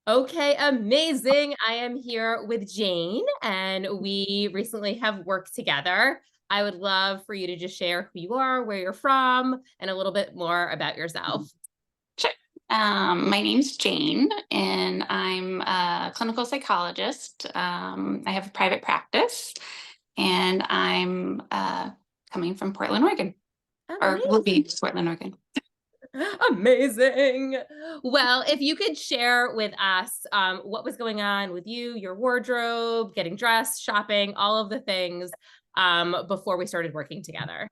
Okay, amazing. I am here with Jane, and we recently have worked together. I would love for you to just share who you are, where you're from, and a little bit more about yourself. Sure. My name's Jane, and I'm a clinical psychologist. I have a private practice, and I'm coming from Portland, Oregon, or will Amazing. be Portland, Oregon. Amazing. Well, if you could share with us what was going on with you, your wardrobe, getting dressed, shopping, all of the things before we started working together.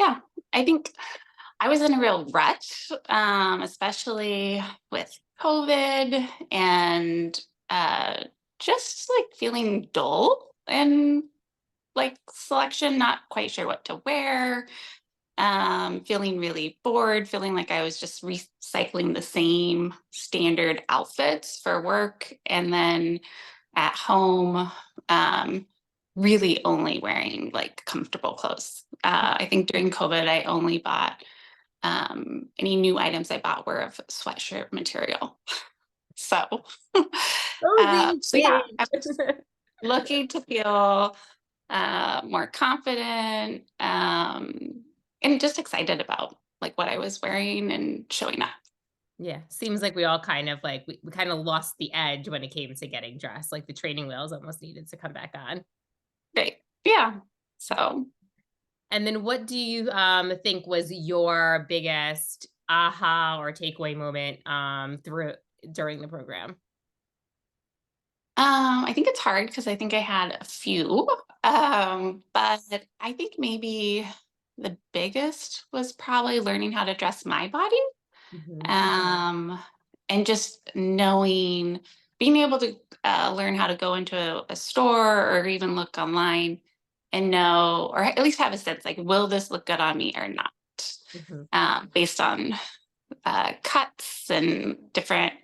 Yeah, I think I was in a real rut, especially with COVID and just like feeling dull and like selection, not quite sure what to wear, feeling really bored, feeling like I was just recycling the same standard outfits for work. And then at home, um, really only wearing like comfortable clothes. I think during COVID, I only bought any new items I bought were of sweatshirt material. So, Cozy so yeah, Jane. I was looking to feel more confident, and just excited about like what I was wearing and showing up. Yeah, seems like we all kind of like we kind of lost the edge when it came to getting dressed. Like the training wheels almost needed to come back on. Right. Yeah. So, And then what do you think was your biggest aha or takeaway moment through during the program? I think it's hard because I think I had a few, but I think maybe the biggest was probably learning how to dress my body, Mhm. um, and just knowing, being able to learn how to go into a store or even look online and know, or at least have a sense like, will this look good on me or not? Mhm. Based on cuts and different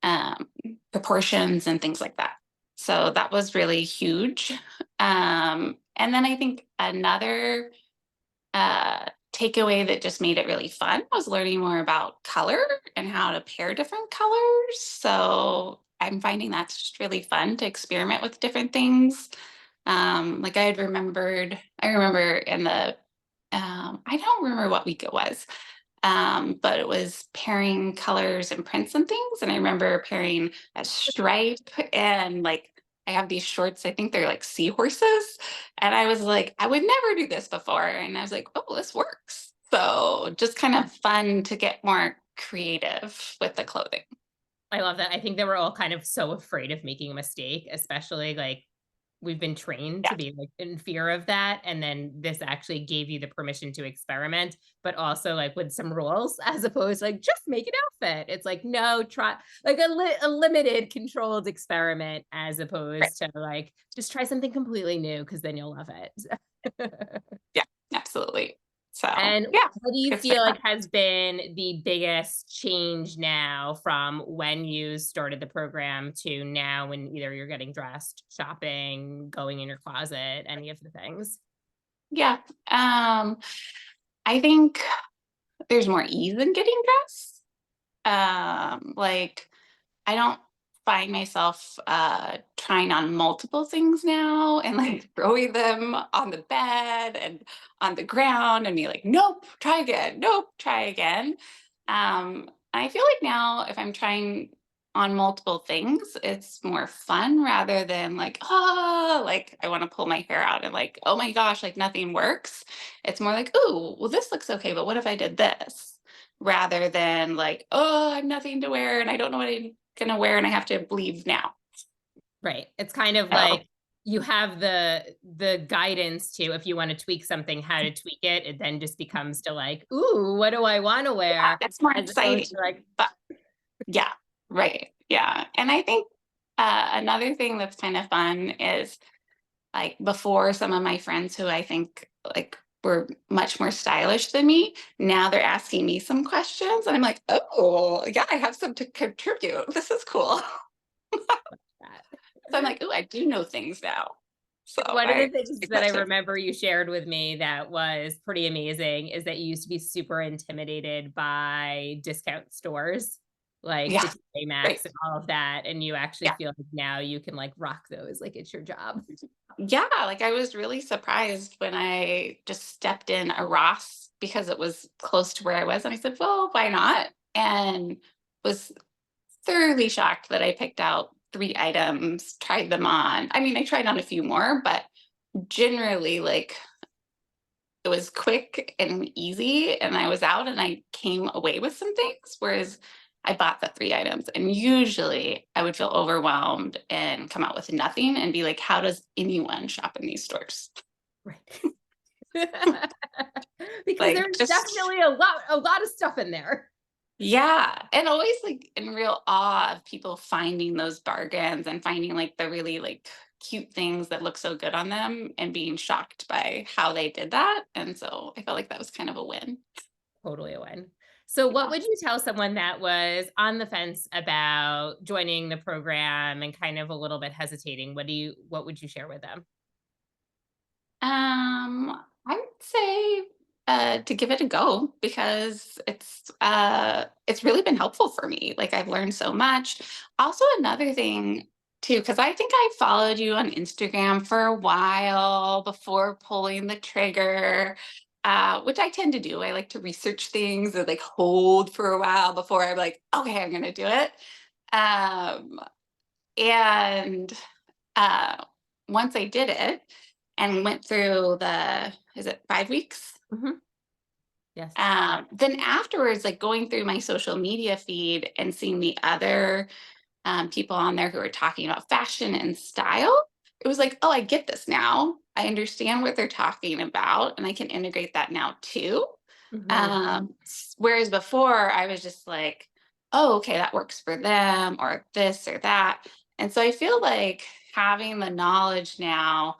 um, proportions and things like that. So that was really huge. And then I think another takeaway that just made it really fun was learning more about color and how to pair different colors. So I'm finding that's just really fun to experiment with different things. Like I remember in the, I don't remember what week it was, but it was pairing colors and prints and things. And I remember pairing a stripe and like I have these shorts, I think they're like seahorses. And I was like, I would never do this before. And I was like, oh, this works. So just kind of fun to get more creative with the clothing. I love that. I think that we're all kind of so afraid of making a mistake, especially like we've been trained Yeah. to be like in fear of that. And then this actually gave you the permission to experiment, but also like with some rules as opposed to like just make an outfit. It's like, no, try like a limited controlled experiment as Right. opposed to like just try something completely new because then you'll love it. Yeah, absolutely. So And yeah, what do you it's been feel fun. like has been the biggest change now from when you started the program to now when either you're getting dressed, shopping, going in your closet, any of the things? Yeah. I think there's more ease in getting dressed. Like I don't find myself trying on multiple things now and like throwing them on the bed and on the ground and be like, nope, try again, nope, try again. I feel like now if I'm trying on multiple things, it's more fun rather than like, oh, like I want to pull my hair out and like, oh my gosh, like nothing works. It's more like, oh, well, this looks okay, but what if I did this? Rather than like, oh, I have nothing to wear and I don't know what I'm gonna wear and I have to leave now. Right. It's kind of So like you have the guidance to if you want to tweak something, how to tweak it. It then just becomes to like, ooh, what do I want to yeah, wear? it's more As opposed exciting. to like, But yeah, right. Yeah. And I think another thing that's kind of fun is like before some of my friends who I think like were much more stylish than me, now they're asking me some questions and I'm like, oh yeah, I have some to contribute. This is cool. that. So I'm like, oh, I do know things now. So One of the I things like that that I too. remember you shared with me that was pretty amazing is that you used to be super intimidated by discount stores. like the Yeah. TK Right. Maxx and all of that, and you actually Yeah. feel like now you can like rock those, like it's your job. Yeah. Like I was really surprised when I just stepped in a Ross because it was close to where I was. And I said, well, why not? And was thoroughly shocked that I picked out 3 items, tried them on. I mean, I tried on a few more, but generally, like, it was quick and easy, and I was out and I came away with some things. Whereas I bought the 3 items, and usually I would feel overwhelmed and come out with nothing and be like, how does anyone shop in these stores? Right. Because Like, there's just definitely a lot of stuff in there. yeah, and always, like, in real awe of people finding those bargains and finding, like, the really, like, cute things that look so good on them and being shocked by how they did that, and so I felt like that was kind of a win. Totally a win. So what Yeah. would you tell someone that was on the fence about joining the program and kind of a little bit hesitating? What would you share with them? I would say, to give it a go because it's really been helpful for me. Like I've learned so much. Also, another thing too, because I think I followed you on Instagram for a while before pulling the trigger, which I tend to do. I like to research things and like hold for a while before I'm like, okay, I'm gonna do it. Um, and uh, once I did it and went through the, is it 5 weeks? Mhm. Yes. Then afterwards, like going through my social media feed and seeing the other people on there who are talking about fashion and style, it was like, oh, I get this now. I understand what they're talking about, and I can integrate that now too. Mhm. Whereas before, I was just like, oh, okay, that works for them, or this or that. And so I feel like having the knowledge now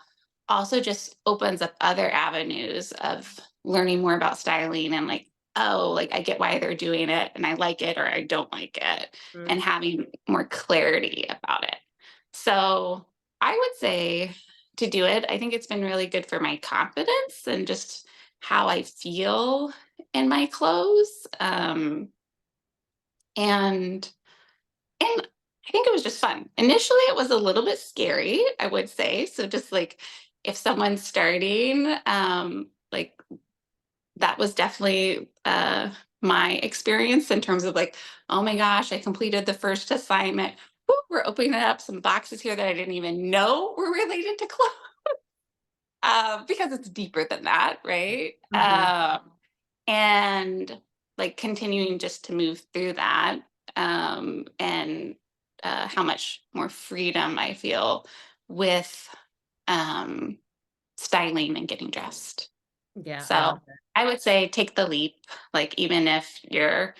also just opens up other avenues of learning more about styling and like, oh, like I get why they're doing it and I like it or I don't like it, and Mm. having more clarity about it. So I would say to do it, I think it's been really good for my confidence and just how I feel in my clothes. And I think it was just fun. Initially, it was a little bit scary, I would say. So just like if someone's starting, like that was definitely my experience in terms of like, oh my gosh, I completed the first assignment. Woo, we're opening up some boxes here that I didn't even know were related to clothes because it's deeper than that, right? Mhm. And like continuing just to move through that and how much more freedom I feel with um, styling and getting dressed. Yeah, I So love that. I would say take the leap, like even if you're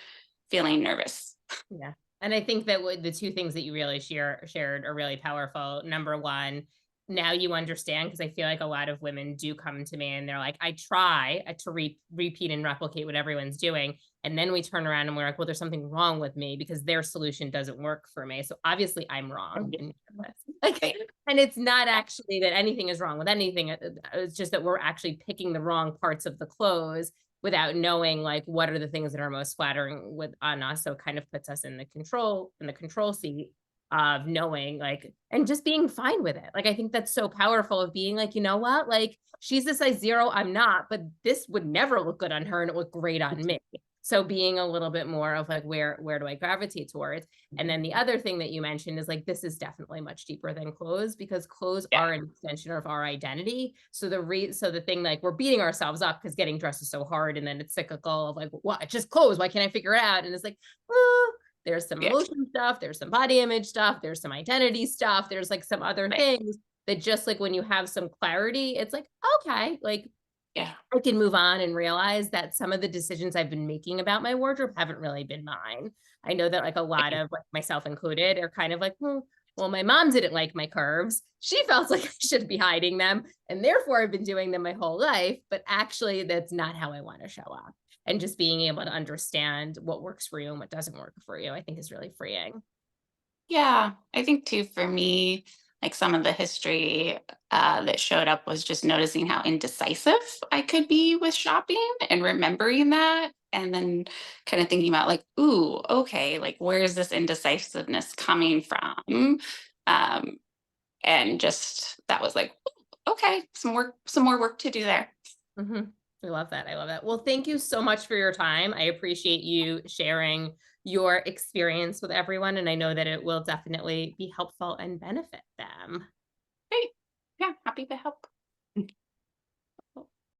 feeling nervous. Yeah. And I think that the two things that you really shared are really powerful. Number one, now you understand because I feel like a lot of women do come to me and they're like, I try to repeat and replicate what everyone's doing. And then we turn around and we're like, well, there's something wrong with me because their solution doesn't work for me. So obviously I'm wrong in this. Like, Right. and it's not actually that anything is wrong with anything. It's just that we're actually picking the wrong parts of the clothes without knowing like what are the things that are most flattering with on us. So it kind of puts us in the control seat of knowing like and just being fine with it. Like I think that's so powerful of being like, you know what? Like she's a size zero, I'm not, but this would never look good on her and it looked great on me. So being a little bit more of like where do I gravitate towards? And then the other thing that you mentioned is like this is definitely much deeper than clothes because clothes Yeah. are an extension of our identity. So so the thing like we're beating ourselves up because getting dressed is so hard, and then it's cyclical of like, what? It's just clothes. Why can't I figure it out? And it's like, well, there's some Yeah. emotion stuff, there's some body image stuff, there's some identity stuff, there's like some other Right. things that just like when you have some clarity, it's like, okay, like Yeah. I can move on and realize that some of the decisions I've been making about my wardrobe haven't really been mine. I know that like a lot Right. of like myself included are kind of like, hmm, well, my mom didn't like my curves. She felt like I should be hiding them. And therefore I've been doing them my whole life. But actually, that's not how I want to show up. And just being able to understand what works for you and what doesn't work for you, I think is really freeing. Yeah. I think too, for me, like some of the history that showed up was just noticing how indecisive I could be with shopping and remembering that. And then kind of thinking about like, ooh, okay, like where is this indecisiveness coming from? Um, and just that was like, "Ooh, okay, some more work to do there." Mhm. I love that. I love that. Well, thank you so much for your time. I appreciate you sharing your experience with everyone, and I know that it will definitely be helpful and benefit them. Great. Yeah, happy to help.